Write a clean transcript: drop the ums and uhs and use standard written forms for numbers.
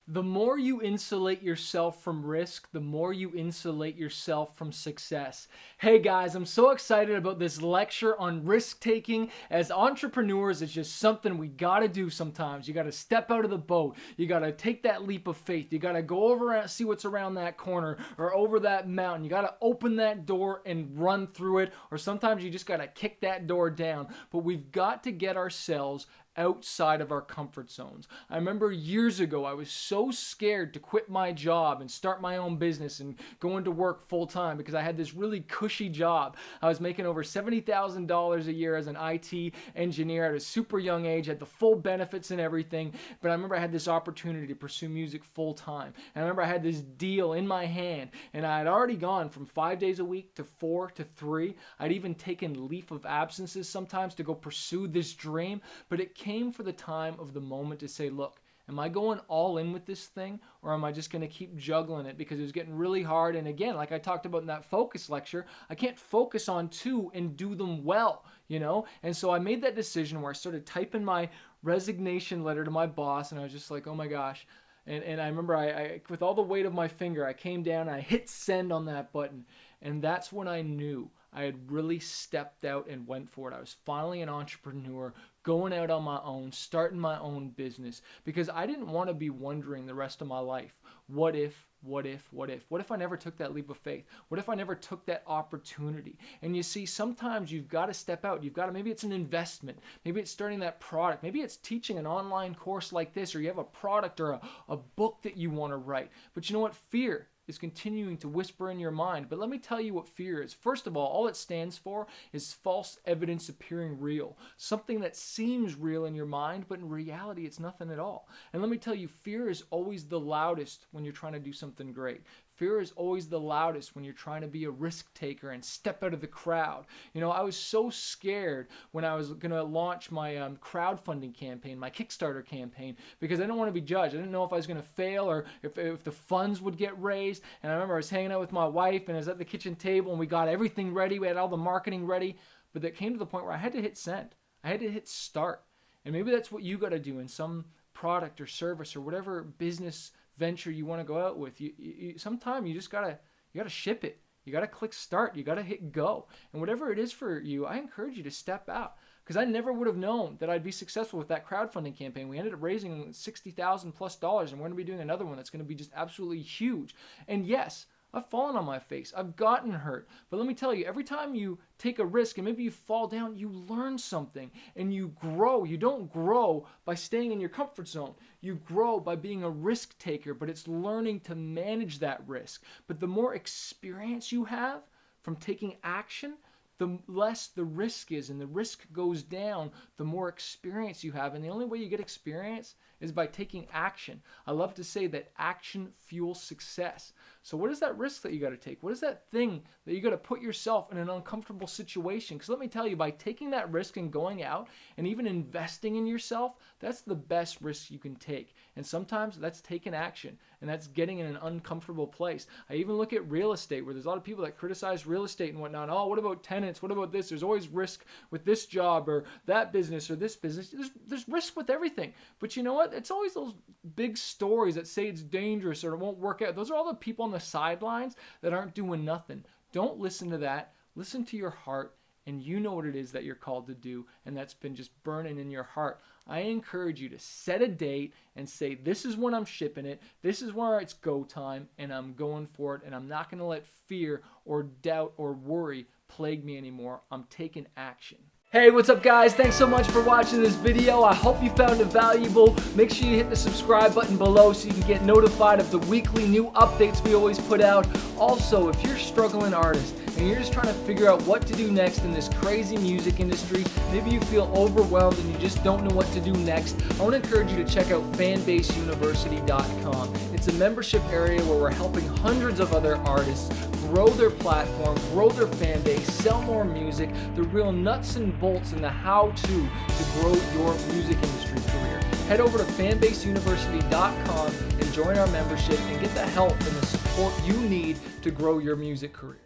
The more you insulate yourself from risk, the more you insulate yourself from success. Hey guys, I'm so excited about this lecture on risk taking. As entrepreneurs, it's just something we gotta do sometimes. You gotta step out of the boat. You gotta take that leap of faith. You gotta go over and see what's around that corner or over that mountain. You gotta open that door and run through it, or sometimes you just gotta kick that door down. But we've got to get ourselves outside of our comfort zones. I remember years ago, I was so scared to quit my job and start my own business and go into work full time because I had this really cushy job. I was making over $70,000 a year as an IT engineer at a super young age, had the full benefits and everything. But I remember I had this opportunity to pursue music full time. And I remember I had this deal in my hand, and I had already gone from 5 days a week to 4 to 3. I'd even taken leave of absences sometimes to go pursue this dream, but it came for the time of the moment to say, look, am I going all in with this thing, or am I just going to keep juggling it because it was getting really hard? And again, like I talked about in that focus lecture, I can't focus on two and do them well, you know? And so I made that decision where I started typing my resignation letter to my boss, and I was just like, oh my gosh. And I remember I with all the weight of my finger, I came down and I hit send on that button. And that's when I knew I had really stepped out and went for it. I was finally an entrepreneur, going out on my own, starting my own business, because I didn't want to be wondering the rest of my life, what if? What if I never took that leap of faith? What if I never took that opportunity? And you see, sometimes you've got to step out. You've got to, maybe it's an investment. Maybe it's starting that product. Maybe it's teaching an online course like this, or you have a product or a book that you want to write. But you know what? Fear is continuing to whisper in your mind. But let me tell you what fear is. First of all it stands for is false evidence appearing real. Something that seems real in your mind, but in reality, it's nothing at all. And let me tell you, fear is always the loudest when you're trying to do something great. Fear is always the loudest when you're trying to be a risk taker and step out of the crowd. You know, I was so scared when I was going to launch my crowdfunding campaign, my Kickstarter campaign, because I didn't want to be judged. I didn't know if I was going to fail or if the funds would get raised. And I remember I was hanging out with my wife, and I was at the kitchen table, and we got everything ready. We had all the marketing ready. But that came to the point where I had to hit send. I had to hit start. And maybe that's what you got to do in some product or service or whatever business venture you want to go out with. Sometimes you just gotta ship it. You gotta click start. You gotta hit go. And whatever it is for you, I encourage you to step out, because I never would have known that I'd be successful with that crowdfunding campaign. We ended up raising $60,000 plus, and we're gonna be doing another one that's gonna be just absolutely huge. And yes, I've fallen on my face. I've gotten hurt. But let me tell you, every time you take a risk and maybe you fall down, you learn something and you grow. You don't grow by staying in your comfort zone. You grow by being a risk taker, but it's learning to manage that risk. But the more experience you have from taking action, the less the risk is, and the risk goes down the more experience you have. And the only way you get experience is by taking action. I love to say that action fuels success. So what is that risk that you got to take? What is that thing that you got to put yourself in an uncomfortable situation? Because let me tell you, by taking that risk and going out and even investing in yourself, that's the best risk you can take. And sometimes that's taking action, and that's getting in an uncomfortable place. I even look at real estate, where there's a lot of people that criticize real estate and whatnot. Oh, what about tenants? What about this? There's always risk with this job or that business or this business. There's risk with everything. But you know what? It's always those big stories that say it's dangerous or it won't work out. Those are all the people on the sidelines that aren't doing nothing. Don't listen to that. Listen to your heart, and you know what it is that you're called to do, and that's been just burning in your heart. I encourage you to set a date and say, this is when I'm shipping it, this is where it's go time, and I'm going for it, and I'm not going to let fear or doubt or worry plague me anymore. I'm taking action. Hey, what's up guys? Thanks so much for watching this video. I hope you found it valuable. Make sure you hit the subscribe button below so you can get notified of the weekly new updates we always put out. Also, if you're a struggling artist and you're just trying to figure out what to do next in this crazy music industry, maybe you feel overwhelmed and you just don't know what to do next, I want to encourage you to check out fanbaseuniversity.com. It's a membership area where we're helping hundreds of other artists grow their platform, grow their fan base, sell more music, the real nuts and bolts and the how-to grow your music industry career. Head over to fanbaseuniversity.com and join our membership and get the help and the support you need to grow your music career.